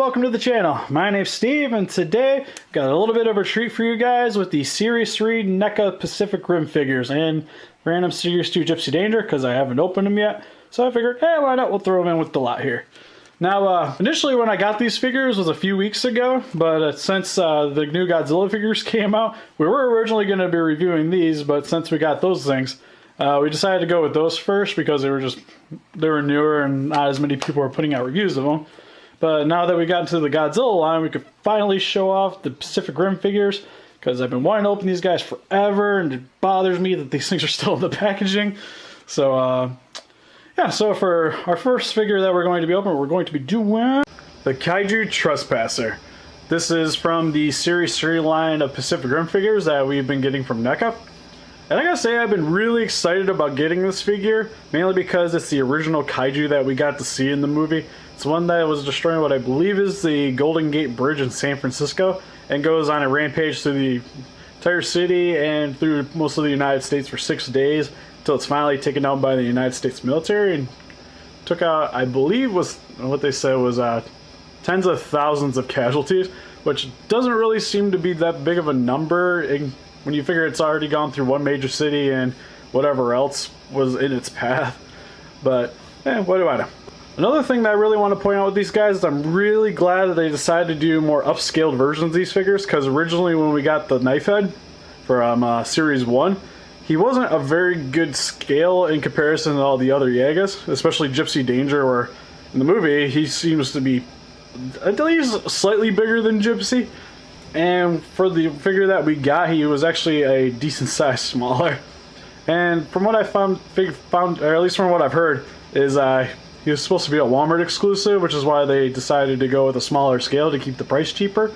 welcome to the channel. My name's Steve, and today got a little bit of a treat for you guys with the Series 3 NECA Pacific Rim figures and random Series 2 Gipsy Danger because I haven't opened them yet. So I figured, hey, why not? We'll throw them in with the lot here. Now, initially when I got these figures was a few weeks ago, but since the new Godzilla figures came out, we were originally going to be reviewing these, but since we got those things, we decided to go with those first because they were newer and not as many people were putting out reviews of them. But now that we got into the Godzilla line, we could finally show off the Pacific Rim figures because I've been wanting to open these guys forever, and it bothers me that these things are still in the packaging. So, yeah, so for our first figure that we're going to be opening, we're going to be doing the Kaiju Trespasser. This is from the Series 3 line of Pacific Rim figures that we've been getting from NECA. And I gotta say, I've been really excited about getting this figure, mainly because it's the original Kaiju that we got to see in the movie. It's one that was destroying what I believe is the Golden Gate Bridge in San Francisco and goes on a rampage through the entire city and through most of the United States for 6 days until it's finally taken down by the United States military and took out, I believe, was what they said was tens of thousands of casualties, which doesn't really seem to be that big of a number when you figure it's already gone through one major city and whatever else was in its path. But, what do I know? Another thing that I really want to point out with these guys is I'm really glad that they decided to do more upscaled versions of these figures, because originally when we got the Knifehead from Series 1, he wasn't a very good scale in comparison to all the other Yagas, especially Gipsy Danger, where in the movie he seems to be at least slightly bigger than Gipsy. And for the figure that we got, he was actually a decent size smaller. And from what I found, or at least from what I've heard, is he was supposed to be a Walmart exclusive, which is why they decided to go with a smaller scale to keep the price cheaper.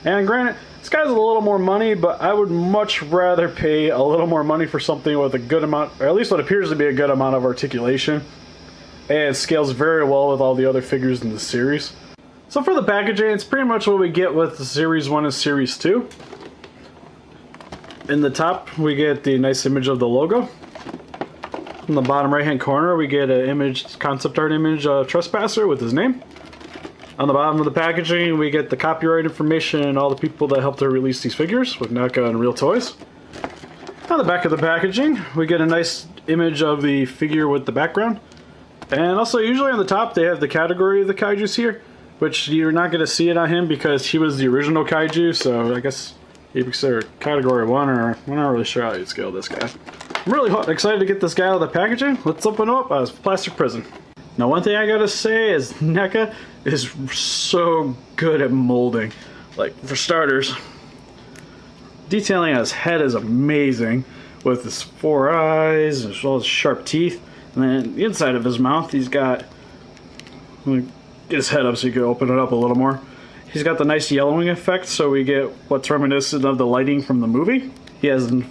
And granted, this guy's a little more money, but I would much rather pay a little more money for something with a good amount, or at least what appears to be a good amount of articulation. And it scales very well with all the other figures in the series. So for the packaging, it's pretty much what we get with the Series 1 and Series 2. In the top, we get the nice image of the logo. In the bottom right hand corner, we get an concept art image of Trespasser with his name. On the bottom of the packaging, we get the copyright information and all the people that helped to release these figures with NECA and Real Toys. On the back of the packaging, we get a nice image of the figure with the background. And also, usually on the top, they have the category of the Kaijus here, which you're not going to see it on him because he was the original Kaiju, so I guess he'd be considered Category 1, or I'm not really sure how you'd scale this guy. I'm really excited to get this guy out of the packaging. Let's open him up as plastic prison. Now, one thing I gotta say is NECA is so good at molding. Like, for starters, detailing on his head is amazing, with his 4 eyes as well as sharp teeth. And then the inside of his mouth, he's got, let me get his head up so you can open it up a little more. He's got the nice yellowing effect, so we get what's reminiscent of the lighting from the movie. He has a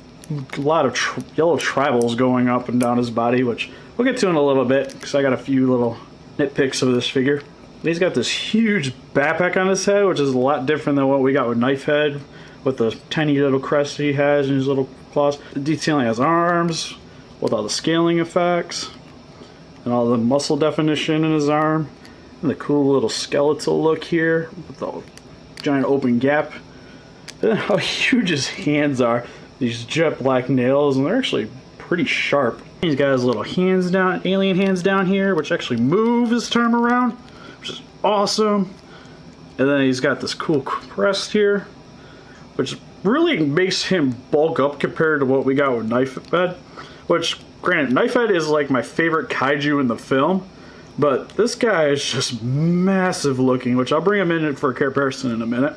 lot of yellow tribals going up and down his body, which we'll get to in a little bit, because I got a few little nitpicks of this figure. And he's got this huge backpack on his head, which is a lot different than what we got with Knifehead, with the tiny little crest he has and his little claws. The detailing has arms, with all the scaling effects, and all the muscle definition in his arm, and the cool little skeletal look here, with the giant open gap. And how huge his hands are. These jet black nails, and they're actually pretty sharp. He's got his little hands down, alien hands down here, which actually move his term around, which is awesome. And then he's got this cool crest here, which really makes him bulk up compared to what we got with Knifehead. Which, granted, Knifehead is like my favorite Kaiju in the film, but this guy is just massive looking, which I'll bring him in for a comparison in a minute.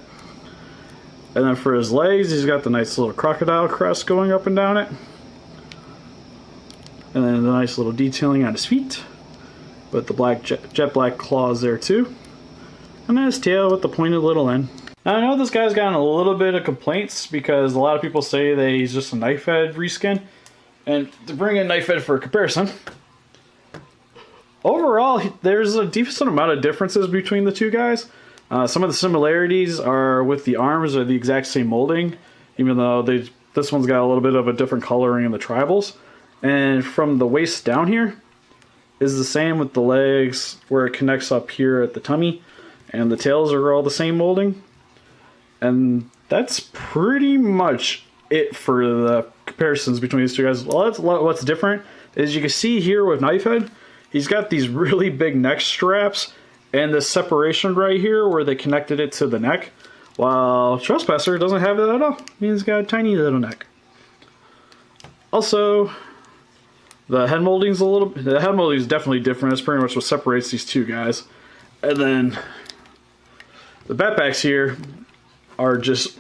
And then for his legs, he's got the nice little crocodile crest going up and down it. And then the nice little detailing on his feet, with the black jet black claws there too. And then his tail with the pointed little end. Now I know this guy's gotten a little bit of complaints because a lot of people say that he's just a Knifehead reskin. And to bring in Knifehead for a comparison, overall there's a decent amount of differences between the two guys. Some of the similarities are with the arms are the exact same molding, even though this one's got a little bit of a different coloring in the tribals. And from the waist down here is the same with the legs, where it connects up here at the tummy. and the tails are all the same molding. And that's pretty much it for the comparisons between these two guys. Well, what's different is you can see here with Knifehead, he's got these really big neck straps and this separation right here where they connected it to the neck, while Trespasser doesn't have that at all. He's got a tiny little neck. Also, the head molding is definitely different. That's pretty much what separates these two guys. And then the backpacks here are just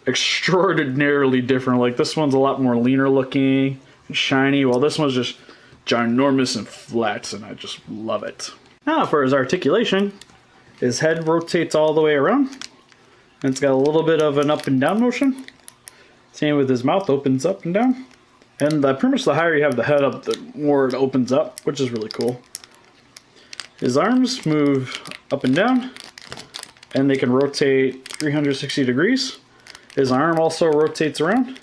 extraordinarily different. Like this one's a lot more leaner looking and shiny, while this one's just ginormous and flat, and I just love it. Now for his articulation, his head rotates all the way around, and it's got a little bit of an up and down motion. Same with his mouth, opens up and down. And pretty much the higher you have the head up, the more it opens up, which is really cool. His arms move up and down, and they can rotate 360 degrees. His arm also rotates around,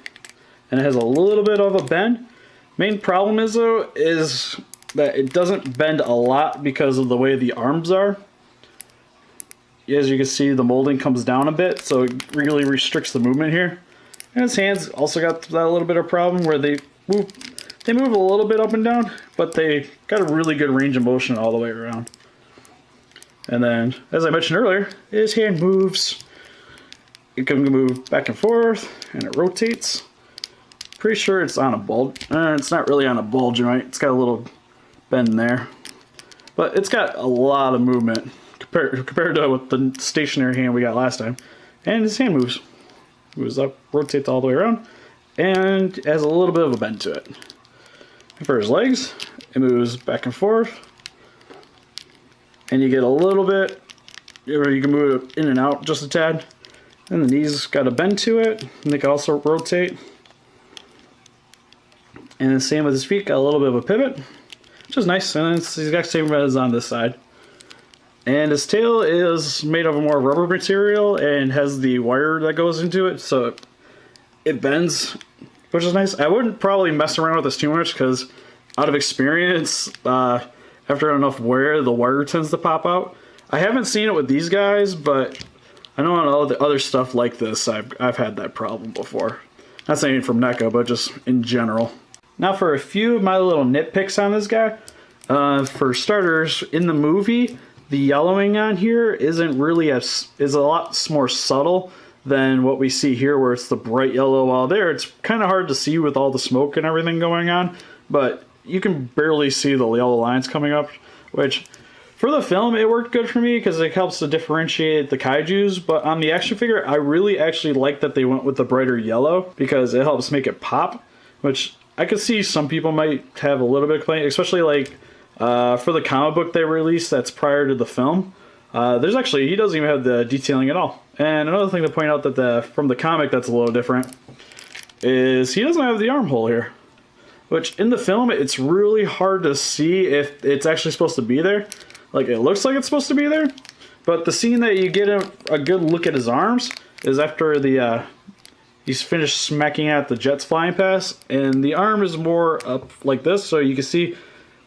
and it has a little bit of a bend. Main problem is though, is that it doesn't bend a lot because of the way the arms are. As you can see, the molding comes down a bit, so it really restricts the movement here. And his hands also got that little bit of problem where they move a little bit up and down, but they got a really good range of motion all the way around. And then, as I mentioned earlier, his hand moves. It can move back and forth, and it rotates. Pretty sure it's on a bulge. It's not really on a ball joint. It's got a little bend there. But it's got a lot of movement compared to with the stationary hand we got last time. And his hand moves. Moves up, rotates all the way around, and has a little bit of a bend to it. And for his legs, it moves back and forth. And you get a little bit, you can move it in and out just a tad. And the knees got a bend to it, and they can also rotate. And the same with his feet, got a little bit of a pivot, which is nice. And it's the exact same as on this side. And his tail is made of a more rubber material and has the wire that goes into it, so it bends, which is nice. I wouldn't probably mess around with this too much because out of experience, after enough wear, the wire tends to pop out. I haven't seen it with these guys, but I know on all the other stuff like this, I've had that problem before. Not saying from NECA, but just in general. Now for a few of my little nitpicks on this guy. For starters, in the movie, the yellowing on here is a lot more subtle than what we see here, where it's the bright yellow. While there, it's kind of hard to see with all the smoke and everything going on, but you can barely see the yellow lines coming up, which for the film, it worked good for me because it helps to differentiate the kaijus, but on the action figure, I really actually like that they went with the brighter yellow because it helps make it pop, which I could see some people might have a little bit of complaint, especially like for the comic book they released that's prior to the film. He doesn't even have the detailing at all. And another thing to point out that from the comic that's a little different is he doesn't have the armhole here, which in the film it's really hard to see if it's actually supposed to be there. Like, it looks like it's supposed to be there, but the scene that you get a good look at his arms is after he's finished smacking at the jets flying past, and the arm is more up like this, so you can see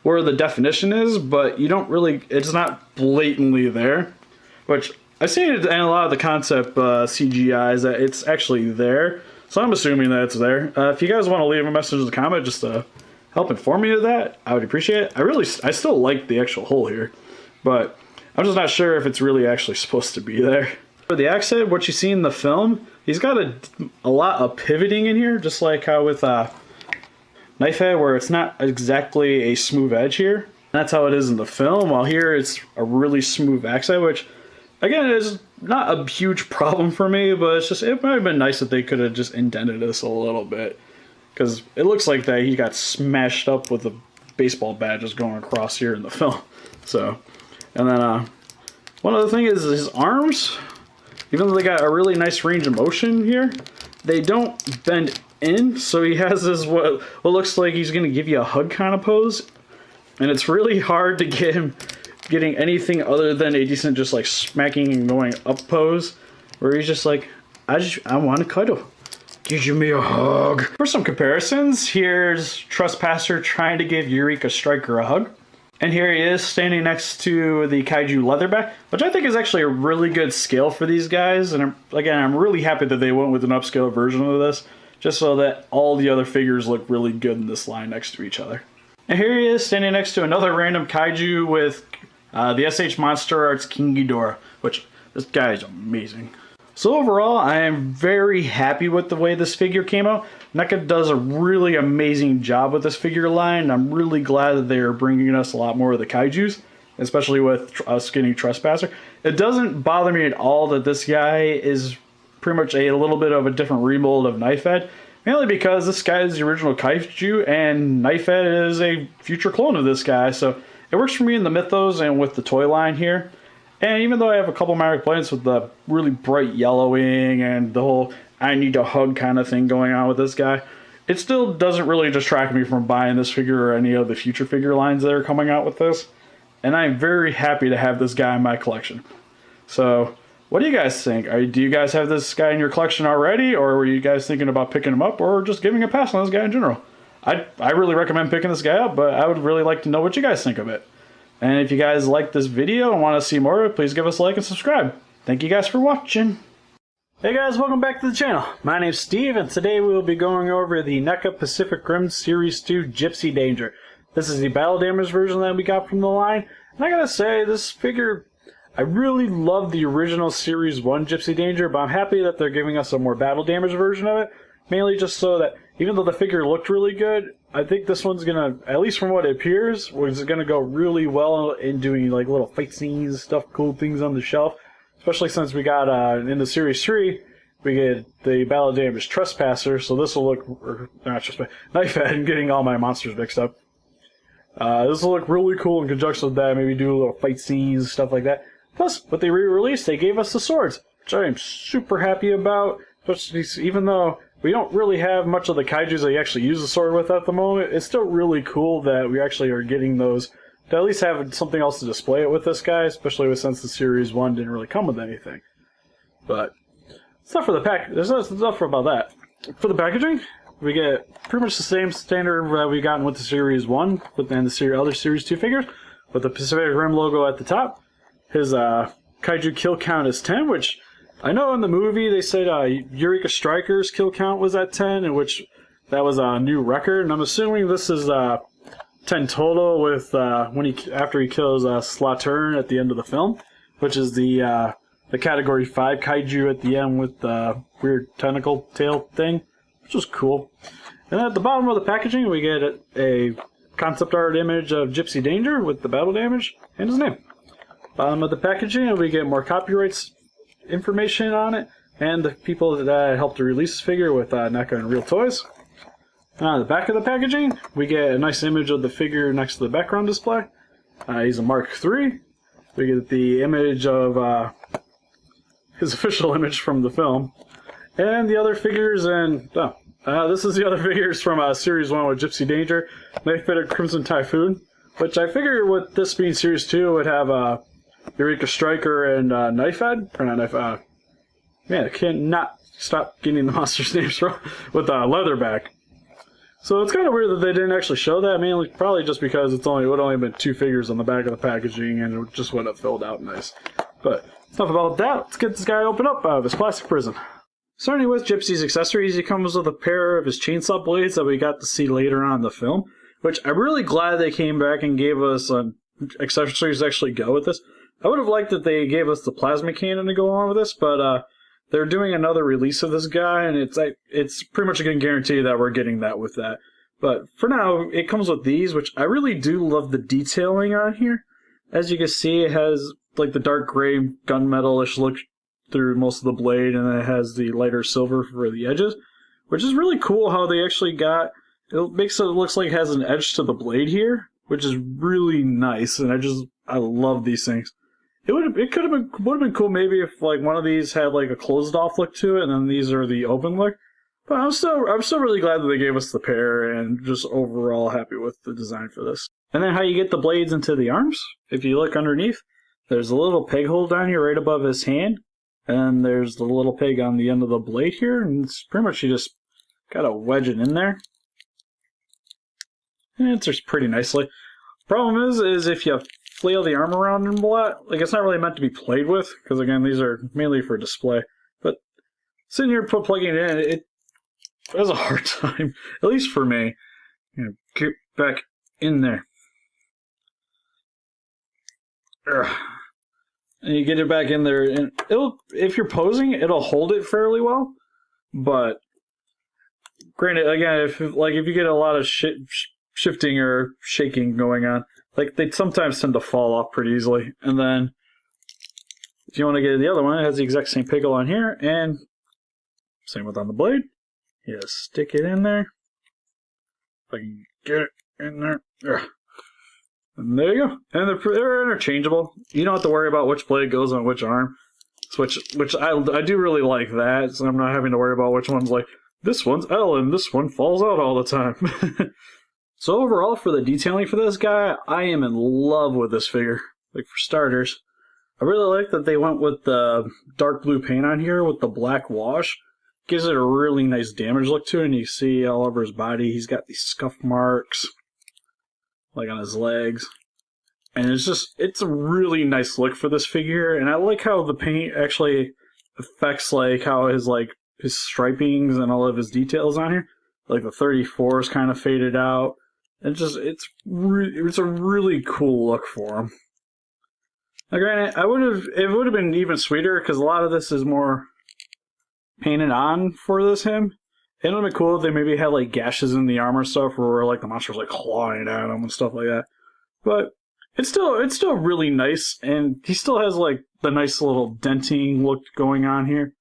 where the definition is, but it's not blatantly there, which I've seen it in a lot of the concept CGIs that it's actually there, so I'm assuming that it's there. If you guys want to leave a message in the comment just to help inform me of that, I would appreciate it. I still like the actual hole here, but I'm just not sure if it's really actually supposed to be there. For the Axehead, what you see in the film, he's got a lot of pivoting in here, just like how with Knifehead, where it's not exactly a smooth edge here. That's how it is in the film, while here it's a really smooth Axehead, which again is not a huge problem for me, but it might have been nice if they could have just indented this a little bit, because it looks like that he got smashed up with a baseball bat just going across here in the film. So, and then one other thing is his arms, even though they got a really nice range of motion here, they don't bend in, so he has this what looks like he's going to give you a hug kind of pose, and it's really hard to get him getting anything other than a decent just like smacking and going up pose, where he's just like, I want to cuddle. Give me a hug. For some comparisons, here's Trespasser trying to give Eureka Striker a hug. And here he is standing next to the Kaiju Leatherback, which I think is actually a really good scale for these guys. And I'm really happy that they went with an upscale version of this, just so that all the other figures look really good in this line next to each other. And here he is standing next to another random Kaiju with the SH Monster Arts King Ghidorah, which this guy is amazing. So overall, I am very happy with the way this figure came out. NECA does a really amazing job with this figure line. I'm really glad that they're bringing us a lot more of the Kaijus, especially with us getting Trespasser. It doesn't bother me at all that this guy is pretty much a little bit of a different remold of Knifehead, mainly because this guy is the original Kaiju and Knifehead is a future clone of this guy, so it works for me in the mythos and with the toy line here. And even though I have a couple minor complaints with the really bright yellowing and the whole I need a hug kind of thing going on with this guy, it still doesn't really distract me from buying this figure or any of the future figure lines that are coming out with this. And I'm very happy to have this guy in my collection. So, what do you guys think? Do you guys have this guy in your collection already, or were you guys thinking about picking him up, or just giving a pass on this guy in general? I really recommend picking this guy up, but I would really like to know what you guys think of it. And if you guys like this video and want to see more of it, please give us a like and subscribe. Thank you guys for watching. Hey guys, welcome back to the channel. My name's Steve, and today we will be going over the NECA Pacific Rim Series 2 Gipsy Danger. This is the battle damage version that we got from the line. And I gotta say, this figure, I really love the original Series 1 Gipsy Danger, but I'm happy that they're giving us a more battle damage version of it. Mainly just so that, even though the figure looked really good, I think this one's gonna, at least from what it appears, was gonna go really well in doing like little fight scenes, stuff, cool things on the shelf. Especially since we got, in the Series 3, we get the battle damage Trespasser, so this will look, or not Trespasser, Knifehead, getting all my monsters mixed up. This will look really cool in conjunction with that, maybe do a little fight scenes, stuff like that. Plus, with the re-release, they gave us the swords, which I am super happy about, especially even though we don't really have much of the Kaijus that you actually use the sword with at the moment. It's still really cool that we actually are getting those to at least have something else to display it with this guy, especially since the Series 1 didn't really come with anything. But it's not for the pack. There's enough about that. For the packaging, we get pretty much the same standard we've gotten with the Series 1 and the other Series 2 figures, with the Pacific Rim logo at the top. His Kaiju kill count is 10, which I know in the movie they said Eureka Striker's kill count was at 10, in which that was a new record, and I'm assuming this is 10 total with after he kills Slattern at the end of the film, which is the Category 5 Kaiju at the end with the weird tentacle tail thing, which was cool. And at the bottom of the packaging we get a concept art image of Gipsy Danger with the battle damage and his name. Bottom of the packaging we get more copyrights information on it, and the people that helped to release this figure with NECA and Real Toys. On the back of the packaging, we get a nice image of the figure next to the background display. He's a Mark III. We get the image of his official image from the film, and the other figures. And this is the other figures from Series 1 with Gipsy Danger, Knifehead Crimson Typhoon, which I figure with this being Series 2 would have Eureka Striker and Knifehead, or not Knifehead. Man, I can't not stop getting the monsters' names wrong with Leatherback. So it's kind of weird that they didn't actually show that, mainly probably just because it would only been 2 figures on the back of the packaging, and it just wouldn't have filled out nice. But enough about that. Let's get this guy opened up out of his plastic prison. Starting with Gipsy's accessories, he comes with a pair of his chainsaw blades that we got to see later on in the film, which I'm really glad they came back and gave us accessories to actually go with this. I would have liked that they gave us the plasma cannon to go along with this, but they're doing another release of this guy, and it's pretty much a good guarantee that we're getting that with that. But for now, it comes with these, which I really do love the detailing on here. As you can see, it has like the dark gray gunmetal-ish look through most of the blade, and then it has the lighter silver for the edges, which is really cool how they actually got. It makes it looks like it has an edge to the blade here, which is really nice, and I love these things. It would have been cool maybe if like one of these had like a closed off look to it, and then these are the open look. But I'm still really glad that they gave us the pair, and just overall happy with the design for this. And then how you get the blades into the arms? If you look underneath, there's a little peg hole down here right above his hand, and there's the little peg on the end of the blade here, and it's pretty much you just gotta wedge it in there. And it enters pretty nicely. Problem is if you flail the arm around a lot, like it's not really meant to be played with, because again, these are mainly for display. But sitting here plugging it in, it has a hard time, at least for me. Get back in there. Ugh. And you get it back in there, and it'll, if you're posing, it'll hold it fairly well. But granted, again, if you get a lot of shifting or shaking going on, like they sometimes tend to fall off pretty easily. And then if you want to get the other one, it has the exact same pickle on here, and same with on the blade. You just stick it in there. If I can get it in there. Ugh. And there you go. And they're interchangeable. You don't have to worry about which blade goes on which arm. Which I do really like that, so I'm not having to worry about which one's like, this one's L and this one falls out all the time. So overall, for the detailing for this guy, I am in love with this figure. Like, for starters, I really like that they went with the dark blue paint on here with the black wash. Gives it a really nice damage look to it, and you see all over his body, he's got these scuff marks, like on his legs. And it's a really nice look for this figure, and I like how the paint actually affects like how his stripings and all of his details on here. Like the 34 is kind of faded out. It's a really cool look for him. Now, granted, it would have been even sweeter because a lot of this is more painted on for him. It would have been cool if they maybe had like gashes in the armor stuff where like the monster's like clawing at him and stuff like that. But it's still really nice, and he still has like the nice little denting look going on here.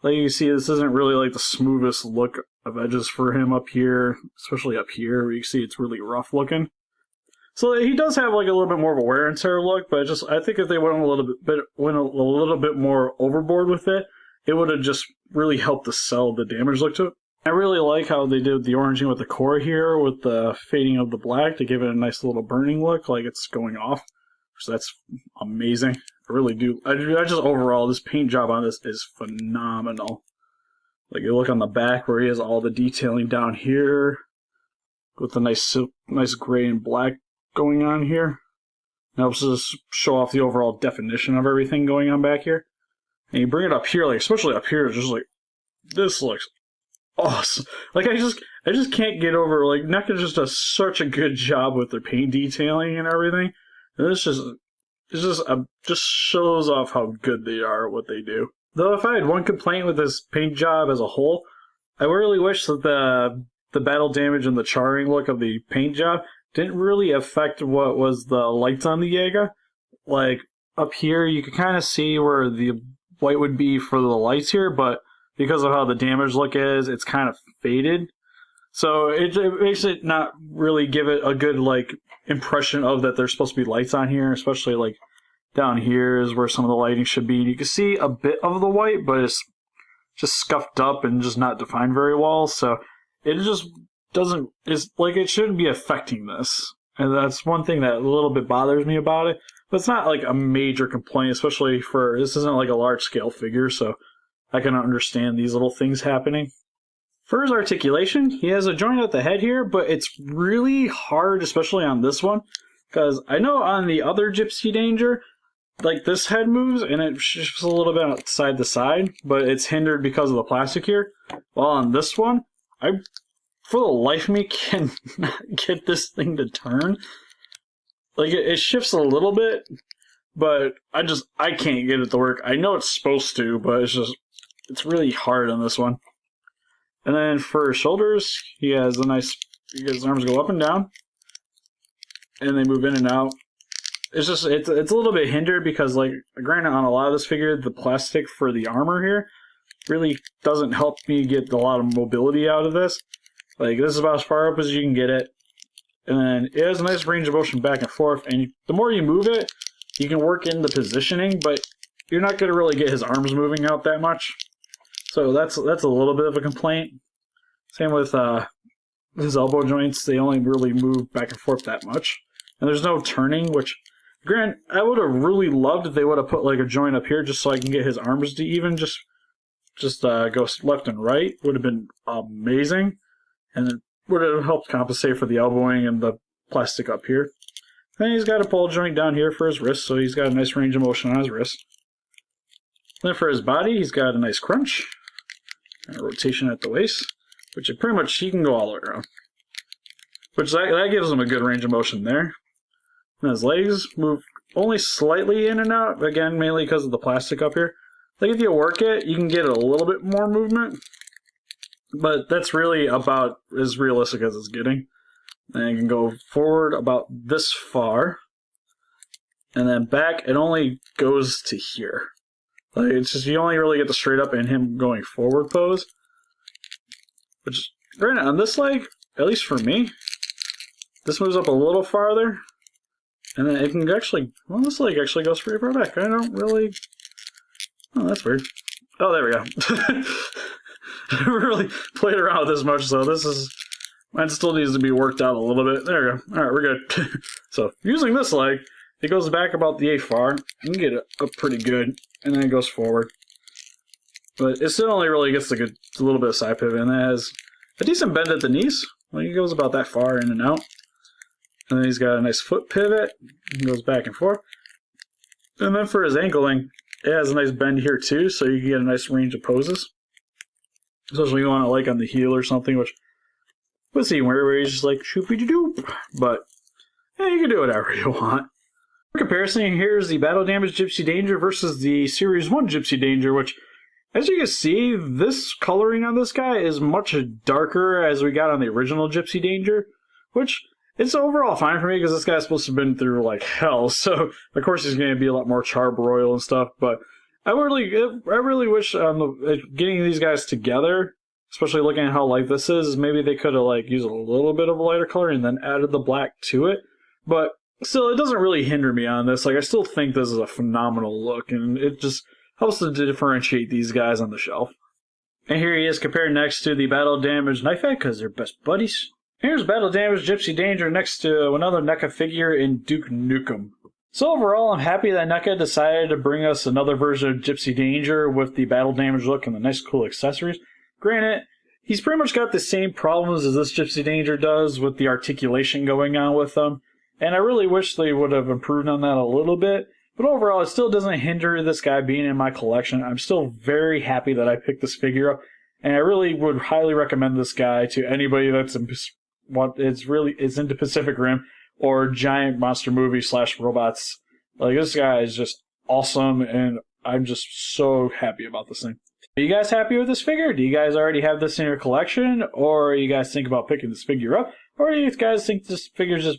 Like you see, this isn't really like the smoothest look of edges for him up here, especially up here where you see it's really rough looking. So he does have like a little bit more of a wear and tear look, but I think if they went a little bit more overboard with it, it would have just really helped to sell the damage look to it. I really like how they did the oranging with the core here, with the fading of the black to give it a nice little burning look, like it's going off. So that's amazing. I really do. I just overall, this paint job on this is phenomenal. Like you look on the back where he has all the detailing down here, with the nice gray and black going on here. It helps us show off the overall definition of everything going on back here. And you bring it up here, like especially up here, it's just like, this looks awesome. Like I just can't get over, like NECA just does such a good job with their paint detailing and everything. And this just shows off how good they are at what they do. Though if I had one complaint with this paint job as a whole, I really wish that the battle damage and the charring look of the paint job didn't really affect what was the lights on the Jaeger. Like up here, you can kind of see where the white would be for the lights here, but because of how the damage look is, it's kind of faded. So it makes it not really give it a good like impression of that there's supposed to be lights on here, especially like down here is where some of the lighting should be. You can see a bit of the white, but it's just scuffed up and just not defined very well. So it just doesn't, it's like it shouldn't be affecting this. And that's one thing that a little bit bothers me about it. But it's not like a major complaint, especially for, this isn't like a large scale figure, so I can understand these little things happening. For his articulation, he has a joint at the head here, but it's really hard, especially on this one, because I know on the other Gipsy Danger, like this head moves and it shifts a little bit side to side, but it's hindered because of the plastic here. While on this one, I, for the life of me, cannot get this thing to turn. Like it shifts a little bit, but I can't get it to work. I know it's supposed to, but it's really hard on this one. And then for his shoulders, he has his arms go up and down, and they move in and out. It's a little bit hindered because, like, granted, on a lot of this figure, the plastic for the armor here really doesn't help me get a lot of mobility out of this. Like, this is about as far up as you can get it. And then it has a nice range of motion back and forth, and the more you move it, you can work in the positioning, but you're not going to really get his arms moving out that much. So that's a little bit of a complaint. Same with his elbow joints. They only really move back and forth that much. And there's no turning, which, granted, I would have really loved if they would have put like a joint up here just so I can get his arms to even just go left and right. Would have been amazing. And it would have helped compensate for the elbowing and the plastic up here. Then he's got a ball joint down here for his wrist, so he's got a nice range of motion on his wrist. Then for his body, he's got a nice crunch, and a rotation at the waist, which pretty much he can go all the way around. Which that gives him a good range of motion there. And his legs move only slightly in and out, again, mainly because of the plastic up here. Like if you work it, you can get a little bit more movement, but that's really about as realistic as it's getting. And you can go forward about this far, and then back, it only goes to here. Like it's just, you only really get the straight up and him going forward pose. Which, right now, on this leg, at least for me, this moves up a little farther, and then it can actually, well, this leg actually goes pretty far back. I don't really, oh, that's weird. Oh, there we go. I haven't really played around with this much, so this is, mine still needs to be worked out a little bit. There we go. Alright, we're good. So, using this leg, it goes back about the A-far. You can get it up pretty good, and then it goes forward. But it still only really gets a little bit of side pivot, and it has a decent bend at the knees. Like, it goes about that far in and out. And then he's got a nice foot pivot. It goes back and forth. And then for his ankling, it has a nice bend here too, so you can get a nice range of poses. Especially when you want it like on the heel or something, which we'll see where he's just like shoopy-doop. But yeah, you can do whatever you want. For comparison, here's the battle damage Gipsy Danger versus the Series 1 Gipsy Danger, which, as you can see, this coloring on this guy is much darker as we got on the original Gipsy Danger, which it's overall fine for me because this guy's supposed to have been through like hell, so of course he's going to be a lot more charbroiled and stuff, but I really wish getting these guys together, especially looking at how light this is, maybe they could have like used a little bit of a lighter color and then added the black to it, but still, it doesn't really hinder me on this. Like, I still think this is a phenomenal look, and it just helps to differentiate these guys on the shelf. And here he is compared next to the Battle Damage Knifehead, because they're best buddies. Here's Battle Damage Gipsy Danger next to another NECA figure in Duke Nukem. So overall, I'm happy that NECA decided to bring us another version of Gipsy Danger with the Battle Damage look and the nice cool accessories. Granted, he's pretty much got the same problems as this Gipsy Danger does with the articulation going on with them. And I really wish they would have improved on that a little bit. But overall, it still doesn't hinder this guy being in my collection. I'm still very happy that I picked this figure up. And I really would highly recommend this guy to anybody that's into Pacific Rim or giant monster movie / robots. Like, this guy is just awesome, and I'm just so happy about this thing. Are you guys happy with this figure? Do you guys already have this in your collection? Or you guys think about picking this figure up? Or do you guys think this figure's just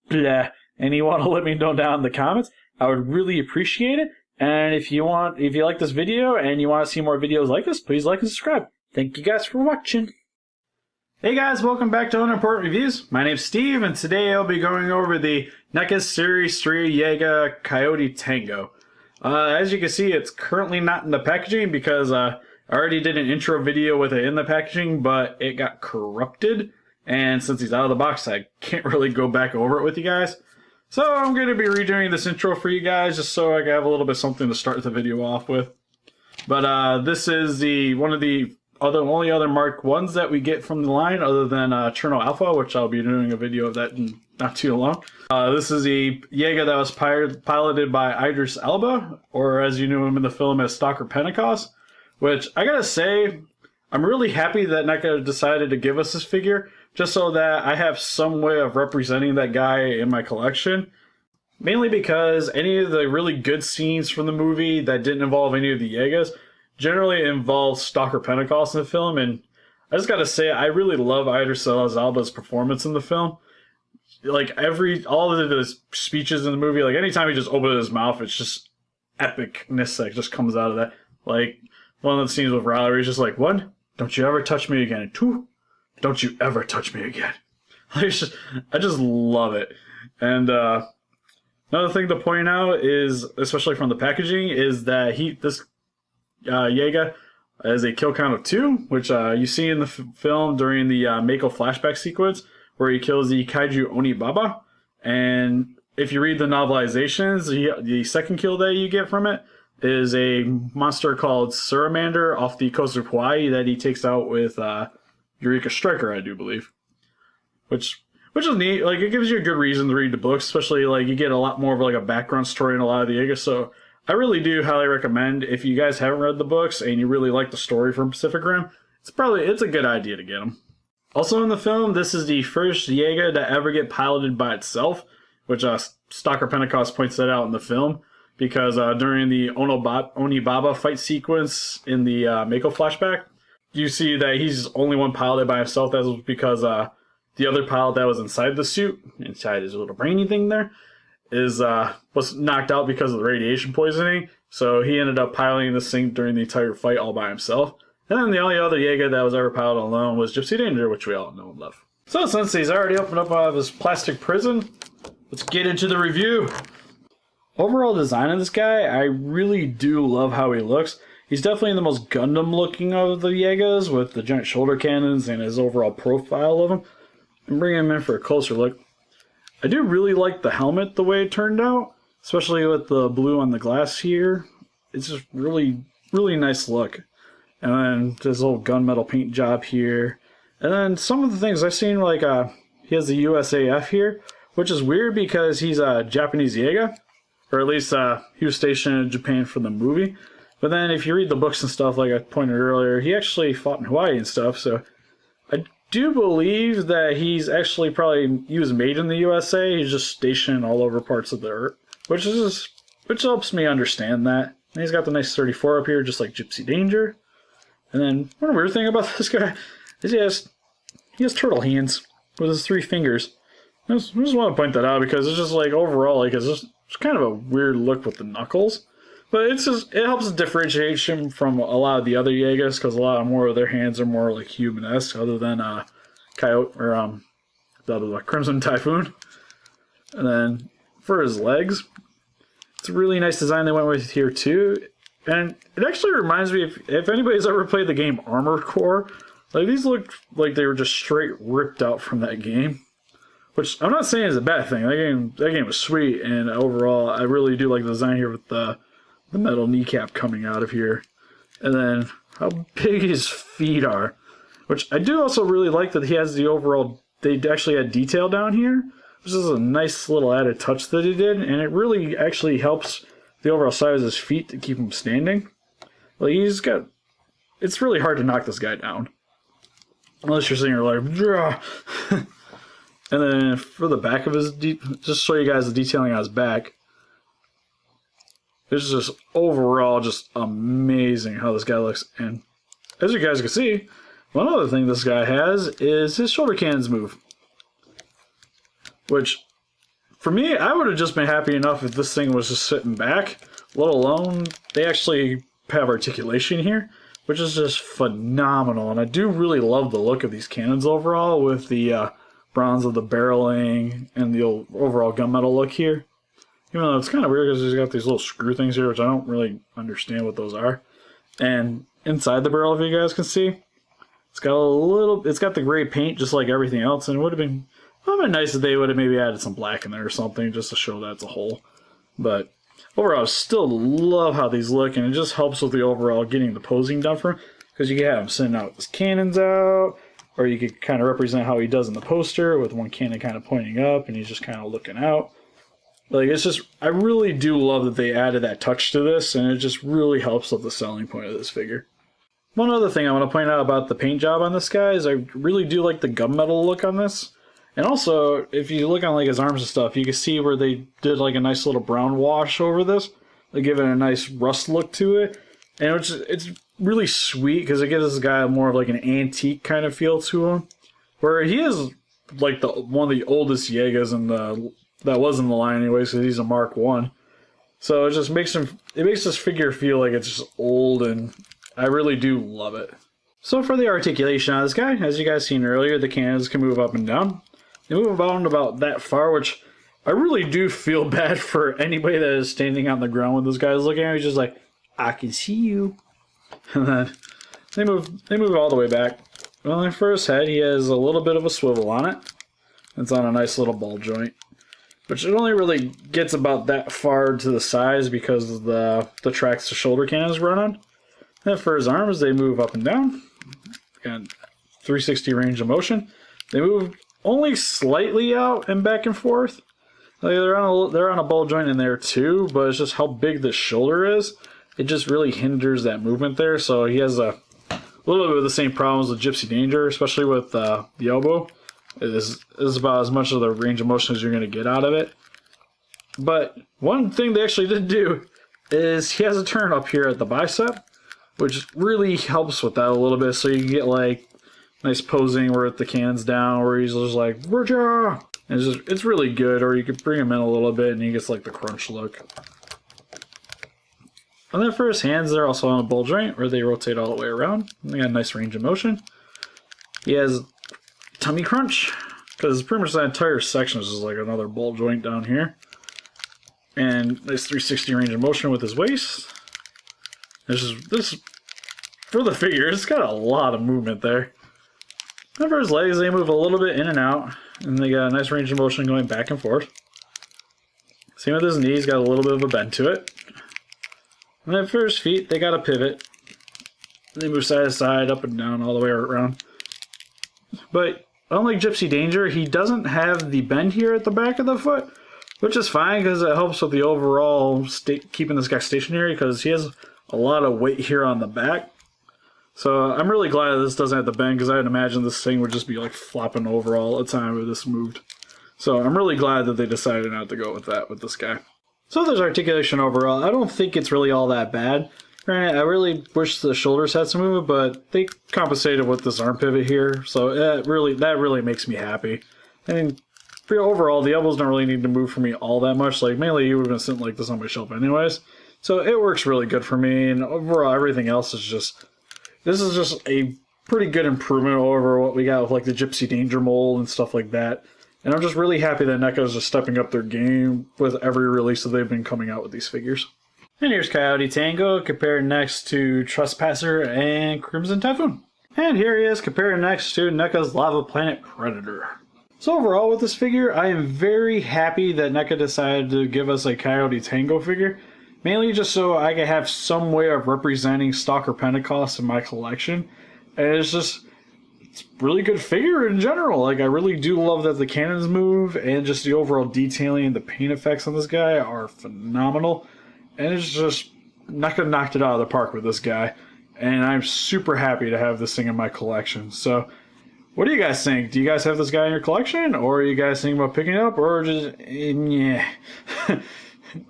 blah, and you want to let me know down in the comments? I would really appreciate it. And if you like this video and you want to see more videos like this, please like and subscribe. Thank you guys for watching. Hey guys, welcome back to Unimportant Reviews. My name's Steve, and today I'll be going over the NECA Series 3 NECA Coyote Tango. As you can see, it's currently not in the packaging because I already did an intro video with it in the packaging, but it got corrupted. And since he's out of the box, I can't really go back over it with you guys. So I'm going to be redoing this intro for you guys just so I can have a little bit something to start the video off with. But this is one of the only other Mark 1s that we get from the line other than Cherno Alpha, which I'll be doing a video of that in not too long. This is the Jaeger that was piloted by Idris Elba, or as you knew him in the film as Stalker Pentecost, which I gotta say, I'm really happy that NECA decided to give us this figure, just so that I have some way of representing that guy in my collection. Mainly because any of the really good scenes from the movie that didn't involve any of the Jaegers generally involve Stalker Pentecost in the film, and I just gotta say, I really love Idris Elba's performance in the film. Like, all of the speeches in the movie, like, anytime he just opens his mouth, it's just epicness that just comes out of that. Like, one of the scenes with Riley, where he's just like, 1, don't you ever touch me again, and 2, don't you ever touch me again. Like, I just love it. And another thing to point out is, especially from the packaging, is that this Jaeger has a kill count of 2, which you see in the film during the Mako flashback sequence, where he kills the Kaiju Oni Baba. And if you read the novelizations, the second kill that you get from it is a monster called Suramander off the coast of Hawaii that he takes out with Eureka Striker, I do believe. Which which is neat. Like, it gives you a good reason to read the books, especially, like, you get a lot more of, like, a background story in a lot of the Yeagas, so I really do highly recommend, if you guys haven't read the books and you really like the story from Pacific Rim, it's a good idea to get them. Also in the film, this is the first Yeaga to ever get piloted by itself, which Stalker Pentecost points that out in the film, because during the Onibaba fight sequence in the Mako flashback, you see that he's only one piloted by himself. That was because the other pilot that was inside the suit, inside his little brainy thing there, was knocked out because of the radiation poisoning. So he ended up piloting this thing during the entire fight all by himself. And then the only other Yeaga that was ever piloted alone was Gipsy Danger, which we all know and love. So since he's already opened up out of his plastic prison, let's get into the review. Overall design of this guy, I really do love how he looks. He's definitely the most Gundam looking of the Yeagas, with the giant shoulder cannons and his overall profile of him. And bring him in for a closer look. I do really like the helmet the way it turned out, especially with the blue on the glass here. It's just really, really nice look. And then this little gunmetal paint job here. And then some of the things I've seen, like he has the USAF here, which is weird because he's a Japanese Yeaga, or at least he was stationed in Japan for the movie. But then if you read the books and stuff, like I pointed earlier, he actually fought in Hawaii and stuff. So I do believe that he was made in the USA. He's just stationed all over parts of the Earth, which helps me understand that. And he's got the nice 34 up here, just like Gipsy Danger. And then one weird thing about this guy is he has turtle hands with his 3 fingers. I just want to point that out because it's just like overall, like it's kind of a weird look with the knuckles. But it helps differentiation from a lot of the other Yeagas, because a lot more of their hands are more like human-esque, other than Coyote or the Crimson Typhoon. And then for his legs, it's a really nice design they went with here too. And it actually reminds me, if anybody's ever played the game Armored Core, like these look like they were just straight ripped out from that game. Which I'm not saying is a bad thing. That game was sweet, and overall I really do like the design here with the metal kneecap coming out of here. And then how big his feet are. Which I do also really like that he has the overall, they actually had detail down here. This is a nice little added touch that he did, and it really actually helps the overall size of his feet to keep him standing. Like it's really hard to knock this guy down. Unless you're sitting here like, Drah. And then for the back of his, just to show you guys the detailing on his back. It's just overall just amazing how this guy looks. And as you guys can see, one other thing this guy has is his shoulder cannons move. Which, for me, I would have just been happy enough if this thing was just sitting back. Let alone, they actually have articulation here, which is just phenomenal. And I do really love the look of these cannons overall, with the bronze of the barreling and the overall gunmetal look here. Even though it's kind of weird because he's got these little screw things here, which I don't really understand what those are. And inside the barrel, if you guys can see, it's got the gray paint just like everything else, and it would have been nice if they would have maybe added some black in there or something just to show that it's a whole. But overall, I still love how these look, and it just helps with the overall getting the posing done for him, because you can have him sending out his cannons out, or you could kind of represent how he does in the poster with one cannon kind of pointing up and he's just kind of looking out. Like, it's just, I really do love that they added that touch to this, and it just really helps with the selling point of this figure. One other thing I want to point out about the paint job on this guy is I really do like the gunmetal look on this. And also, if you look on like his arms and stuff, you can see where they did like a nice little brown wash over this. They give it a nice rust look to it. And it's really sweet because it gives this guy more of like an antique kind of feel to him. Where he is like one of the oldest Yeagas that was in the line anyways, because he's a Mark 1. So it just makes this figure feel like it's just old, and I really do love it. So for the articulation on this guy, as you guys seen earlier, the cannons can move up and down. They move about that far, which I really do feel bad for anybody that is standing on the ground when this guy's looking at me. He's just like, I can see you. And then they move all the way back. Well, for his head, he has a little bit of a swivel on it. It's on a nice little ball joint, which it only really gets about that far to the sides because of the tracks the shoulder cannons run on. Then for his arms, they move up and down. Again, 360 range of motion. They move only slightly out and back and forth. Like they're on a ball joint in there too, but it's just how big the shoulder is. It just really hinders that movement there. So he has a little bit of the same problems with Gipsy Danger, especially with the elbow. It is about as much of the range of motion as you're going to get out of it. But one thing they actually did do is he has a turn up here at the bicep, which really helps with that a little bit. So you can get like nice posing where the cannon's down, where he's just like, Virgia! And it's really good. Or you could bring him in a little bit and he gets like the crunch look. And then for his hands, they're also on a ball joint where they rotate all the way around. And they got a nice range of motion. He has tummy crunch, because pretty much that entire section is just like another ball joint down here. And nice 360 range of motion with his waist. This for the figure, it's got a lot of movement there. And for his legs, they move a little bit in and out, and they got a nice range of motion going back and forth. Same with his knees, got a little bit of a bend to it. And then for his feet, they got a pivot. They move side to side, up and down, all the way around. But unlike Gipsy Danger, he doesn't have the bend here at the back of the foot, which is fine because it helps with the overall keeping this guy stationary, because he has a lot of weight here on the back. So I'm really glad that this doesn't have the bend, because I would imagine this thing would just be like flopping over all the time if this moved. So I'm really glad that they decided not to go with that with this guy. So there's articulation overall. I don't think it's really all that bad. Granted, I really wish the shoulders had some movement, but they compensated with this arm pivot here, so that really makes me happy. I mean, for overall, the elbows don't really need to move for me all that much. Like, mainly you would have been sitting like this on my shelf anyways. So it works really good for me, and overall, everything else is just... This is just a pretty good improvement over what we got with like the Gipsy Danger mold and stuff like that. And I'm just really happy that NECA is just stepping up their game with every release that they've been coming out with these figures. And here's Coyote Tango compared next to Trespasser and Crimson Typhoon. And here he is compared next to NECA's Lava Planet Predator. So overall with this figure, I am very happy that NECA decided to give us a Coyote Tango figure. Mainly just so I could have some way of representing Stalker Pentecost in my collection. And it's a really good figure in general. Like, I really do love that the cannons move, and just the overall detailing and the paint effects on this guy are phenomenal. And it's just, NECA knocked it out of the park with this guy. And I'm super happy to have this thing in my collection. So, what do you guys think? Do you guys have this guy in your collection? Or are you guys thinking about picking it up? Or just, yeah.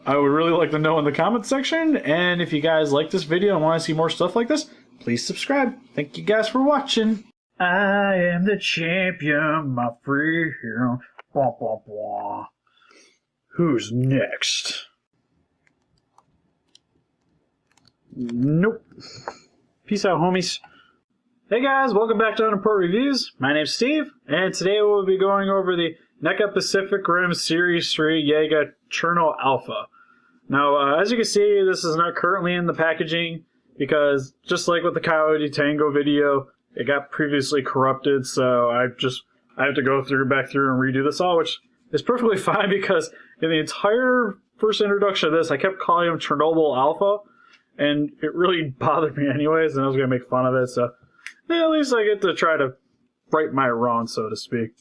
I would really like to know in the comments section. And if you guys like this video and want to see more stuff like this, please subscribe. Thank you guys for watching. I am the champion, my friend. Blah, blah, blah. Who's next? Nope. Peace out, homies. Hey guys, welcome back to Unimportant Reviews. My name's Steve, and today we'll be going over the NECA Pacific Rim Series 3 Jaeger Cherno Alpha. Now, as you can see, this is not currently in the packaging, because just like with the Coyote Tango video, it got previously corrupted, so I have to go back through and redo this all, which is perfectly fine, because in the entire first introduction of this, I kept calling him Chernobyl Alpha, and it really bothered me anyways, and I was going to make fun of it, so at least I get to try to right my wrong, so to speak.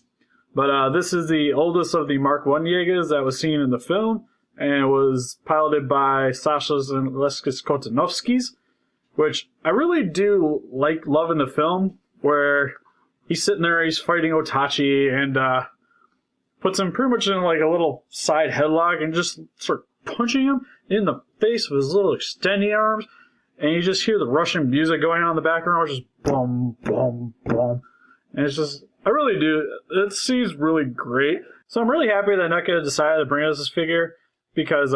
But this is the oldest of the Mark I Jaegers that was seen in the film, and it was piloted by Sasha's and Leskis Kotanovskis, which I really do love in the film, where he's sitting there, he's fighting Otachi, and puts him pretty much in like a little side headlock and just start punching him in the face with his little extended arms, and you just hear the Russian music going on in the background, just boom, boom, boom, and it's just, I really do, it seems really great. So I'm really happy that NECA decided to bring us this figure, because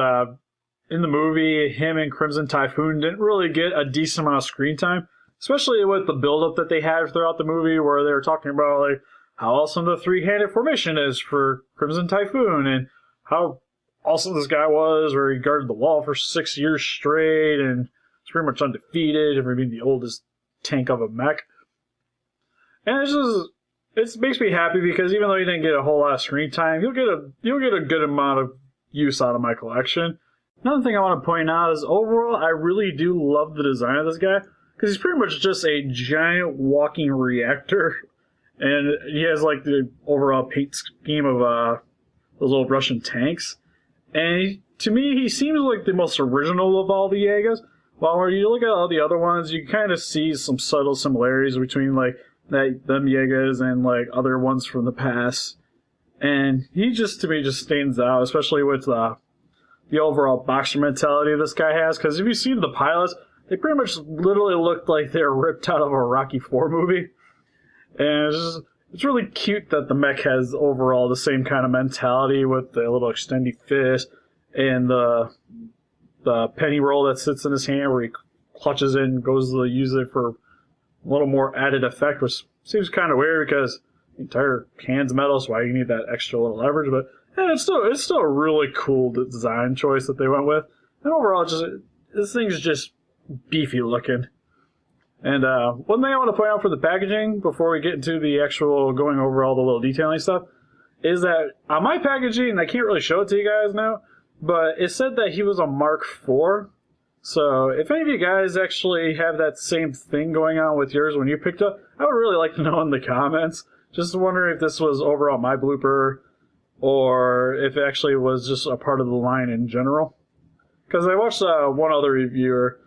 in the movie, him and Crimson Typhoon didn't really get a decent amount of screen time, especially with the build-up that they had throughout the movie, where they were talking about like how awesome the three-handed formation is for Crimson Typhoon, and how awesome this guy was, where he guarded the wall for 6 years straight, and was pretty much undefeated, for being the oldest tank of a mech. And it makes me happy, because even though he didn't get a whole lot of screen time, you'll get a good amount of use out of my collection. Another thing I want to point out is, overall, I really do love the design of this guy, because he's pretty much just a giant walking reactor. and he has like the overall paint scheme of those old Russian tanks. And to me, he seems like the most original of all the Jaegers. While when you look at all the other ones, you kind of see some subtle similarities between like them Jaegers and like other ones from the past. And he just to me just stands out, especially with the overall boxer mentality this guy has. Because if you've seen the pilots, they pretty much literally looked like they were ripped out of a Rocky IV movie. And it's really cute that the mech has overall the same kind of mentality with the little extendy fist and the penny roll that sits in his hand where he clutches it and goes to use it for a little more added effect, which seems kind of weird because the entire hand's metal, so why you need that extra little leverage. But yeah, it's still a really cool design choice that they went with. And overall, this thing's just beefy looking. And one thing I want to point out for the packaging before we get into the actual going over all the little detailing stuff is that on my packaging, and I can't really show it to you guys now, but it said that he was a Mark IV. So if any of you guys actually have that same thing going on with yours when you picked up, I would really like to know in the comments. Just wondering if this was overall my blooper or if it actually was just a part of the line in general. Because I watched one other reviewer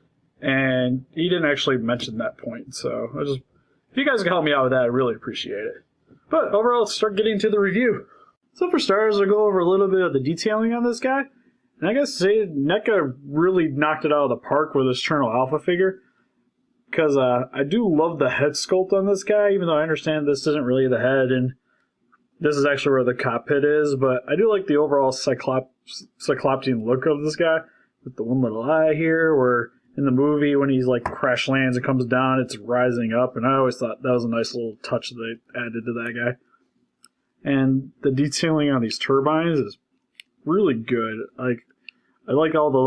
and he didn't actually mention that point. So if you guys can help me out with that, I'd really appreciate it. But overall, let's start getting to the review. So for starters, I'll go over a little bit of the detailing on this guy. And I guess say NECA really knocked it out of the park with this Cherno Alpha figure. Because I do love the head sculpt on this guy, even though I understand this isn't really the head and this is actually where the cockpit is. But I do like the overall Cyclopsian look of this guy with the one little eye here where in the movie when he's like crash lands and comes down, it's rising up. And I always thought that was a nice little touch that they added to that guy. And the detailing on these turbines is really good. I like all the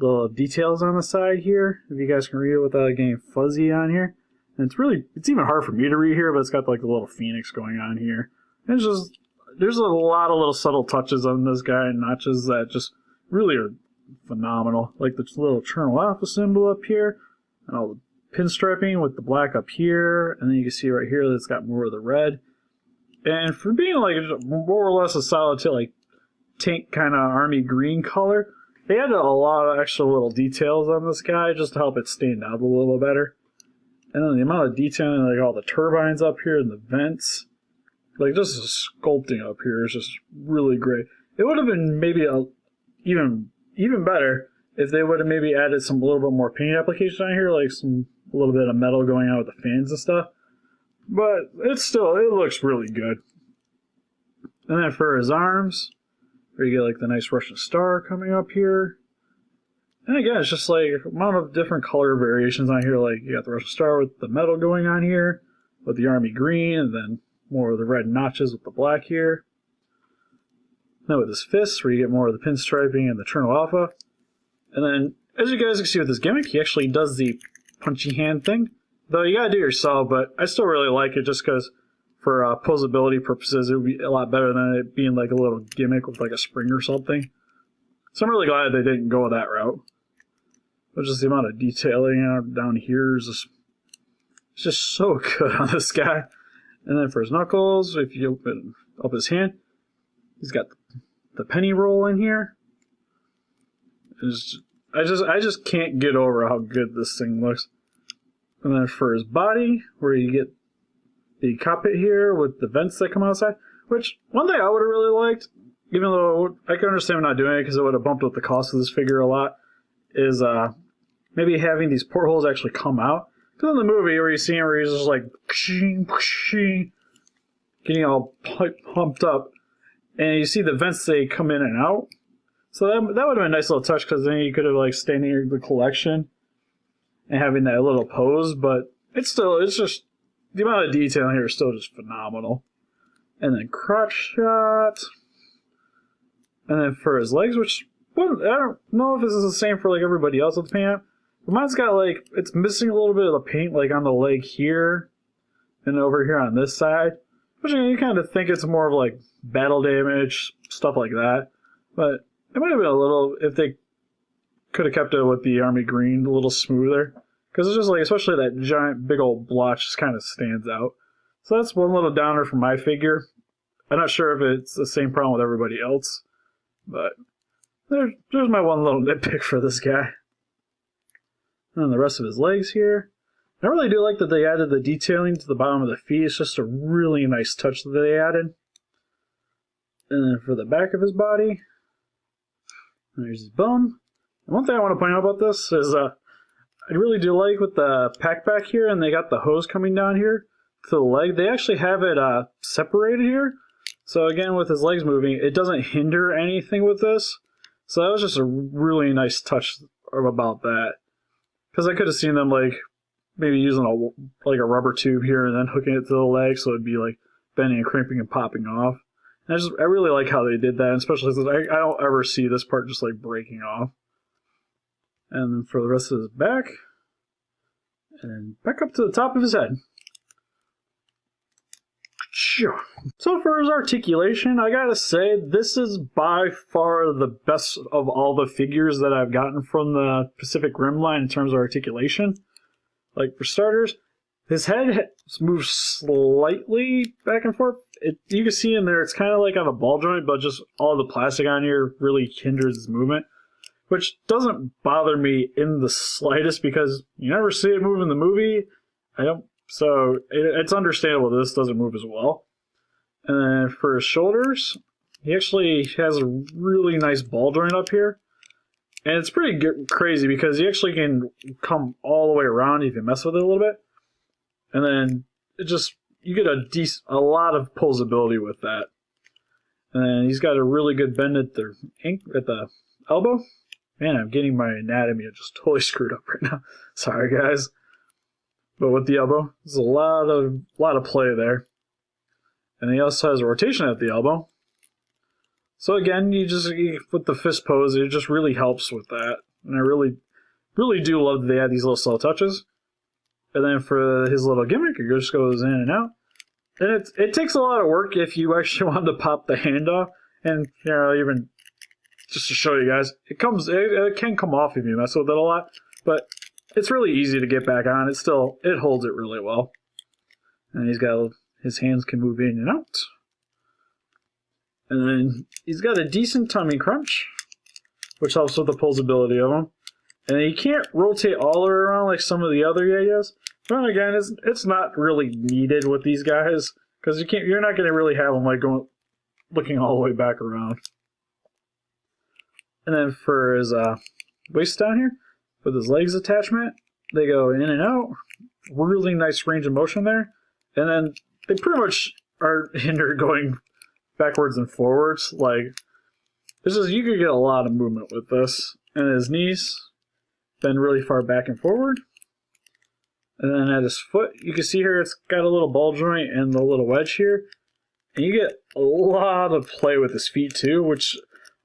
little details on the side here. If you guys can read it without getting fuzzy on here. And it's even hard for me to read here, but it's got like the little phoenix going on here. And there's a lot of little subtle touches on this guy and notches that just really are phenomenal. Like the little Cherno Alpha symbol up here, and all the pinstriping with the black up here, and then you can see right here that it's got more of the red. And for being like more or less a solid like tank kind of army green color, they added a lot of extra little details on this guy just to help it stand out a little better. And then the amount of detailing, like all the turbines up here and the vents, like just the sculpting up here is just really great. It would have been maybe even better if they would have maybe added a little bit more paint application on here, like a little bit of metal going on with the fans and stuff. But it looks really good. And then for his arms, where you get like the nice Russian star coming up here. And again, it's just like a amount of different color variations on here. Like you got the Russian star with the metal going on here, with the army green, and then more of the red notches with the black here. Then with his fists, where you get more of the pinstriping and the Cherno Alpha. And then, as you guys can see with this gimmick, he actually does the punchy hand thing. Though you gotta do it yourself, but I still really like it just because for posability purposes, it would be a lot better than it being like a little gimmick with like a spring or something. So I'm really glad they didn't go that route. But just the amount of detailing down here is just so good on this guy. And then for his knuckles, if you open up his hand, he's got the penny roll in here. I just can't get over how good this thing looks. And then for his body, where you get the cockpit here with the vents that come outside, which one thing I would have really liked, even though I can understand not doing it because it would have bumped up the cost of this figure a lot, is maybe having these portholes actually come out. Because in the movie where you see him where he's just like getting all pumped up, and you see the vents they come in and out. So that would have been a nice little touch because then you could have like stayed near the collection and having that little pose, but it's just the amount of detail here is still just phenomenal. And then crotch shot. And then for his legs, which I don't know if this is the same for like everybody else with the paint, but mine's got like, it's missing a little bit of the paint like on the leg here and over here on this side. Which you kind of think it's more of like battle damage, stuff like that. But it might have been a little, if they could have kept it with the army green a little smoother. Because it's just like, especially that giant big old blotch just kind of stands out. So that's one little downer for my figure. I'm not sure if it's the same problem with everybody else, but there's my one little nitpick for this guy. And the rest of his legs here. I really do like that they added the detailing to the bottom of the feet. It's just a really nice touch that they added. And then for the back of his body, there's his bum. And one thing I want to point out about this is I really do like with the pack back here, and they got the hose coming down here to the leg. They actually have it separated here. So again, with his legs moving, it doesn't hinder anything with this. So that was just a really nice touch about that. Because I could have seen them like maybe using a rubber tube here and then hooking it to the leg, so it'd be like bending and crimping and popping off. And I really like how they did that, especially since I don't ever see this part just like breaking off. And then for the rest of his back, and then back up to the top of his head. So for his articulation, I gotta say, this is by far the best of all the figures that I've gotten from the Pacific Rim line in terms of articulation. Like, for starters, his head moves slightly back and forth. You can see in there, it's kind of like on a ball joint, but just all the plastic on here really hinders his movement, which doesn't bother me in the slightest because you never see it move in the movie. So it's understandable this doesn't move as well. And then for his shoulders, he actually has a really nice ball joint up here. And it's pretty crazy because he actually can come all the way around if you mess with it a little bit. And then you get a lot of pulsability with that. And then he's got a really good bend at the elbow. Man, I'm getting my anatomy just totally screwed up right now. Sorry, guys. But with the elbow, there's a lot of play there. And he also has a rotation at the elbow. So again, with the fist pose, it just really helps with that. And I really, really do love that they add these little subtle touches. And then for his little gimmick, it just goes in and out. And it takes a lot of work if you actually want to pop the hand off. And, even just to show you guys, it can come off if you mess with it a lot. But it's really easy to get back on. It holds it really well. And his hands can move in and out. And then he's got a decent tummy crunch, which helps with the pulsability of him. And he can't rotate all the way around like some of the other Jaegers. But again, it's not really needed with these guys because you're not going to really have them like looking all the way back around. And then for his waist down here, with his legs attachment, they go in and out. Really nice range of motion there. And then they pretty much are hindered going backwards and forwards. Like, you could get a lot of movement with this. And his knees bend really far back and forward. And then at his foot, you can see here it's got a little ball joint and the little wedge here. And you get a lot of play with his feet too, which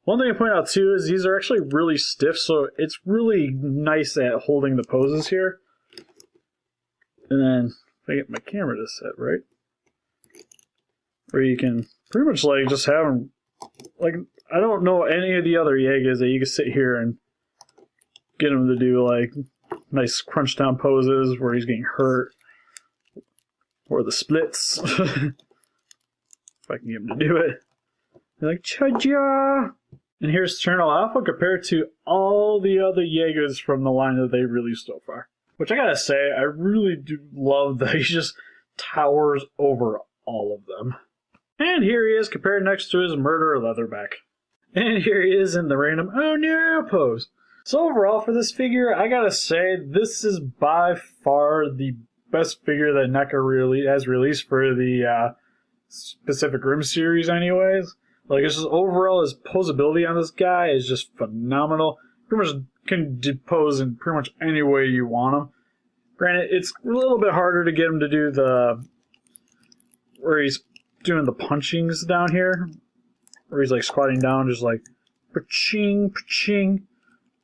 one thing to point out too is these are actually really stiff, so it's really nice at holding the poses here. And then if I get my camera to set right, where you can pretty much like just have them, like, I don't know any of the other Jaegers that you can sit here and get him to do like nice crunch down poses where he's getting hurt, or the splits. If I can get him to do it. They're like, cha-ja! And here's Cherno Alpha compared to all the other Jaegers from the line that they released so far. Which I gotta say, I really do love that he just towers over all of them. And here he is compared next to his murderer leatherback. And here he is in the random oh no pose. So overall for this figure, I gotta say, this is by far the best figure that NECA has released for the Pacific Rim series anyways. Like, it's just overall, his posability on this guy is just phenomenal. Pretty much can pose in pretty much any way you want him. Granted, it's a little bit harder to get him to do where he's doing the punchings down here. Where he's like squatting down, just like, pa-ching, pa-ching.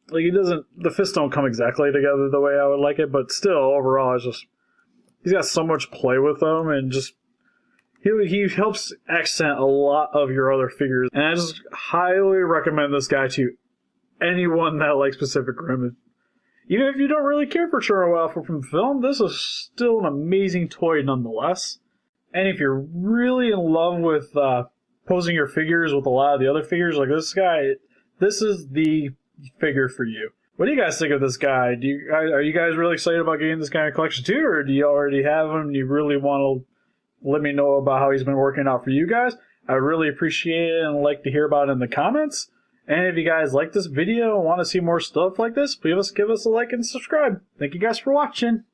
Like, the fists don't come exactly together the way I would like it, but still, overall, it's just, he's got so much play with them, and just, he helps accent a lot of your other figures. And I just highly recommend this guy to anyone that likes Pacific Rim. Even if you don't really care for Cherno Alpha from the film, this is still an amazing toy nonetheless. And if you're really in love with posing your figures with a lot of the other figures, like this guy, this is the figure for you. What do you guys think of this guy? Are you guys really excited about getting this guy in collection too, or do you already have him and you really want to let me know about how he's been working out for you guys? I really appreciate it and like to hear about it in the comments. And if you guys like this video and want to see more stuff like this, please give us a like and subscribe. Thank you guys for watching.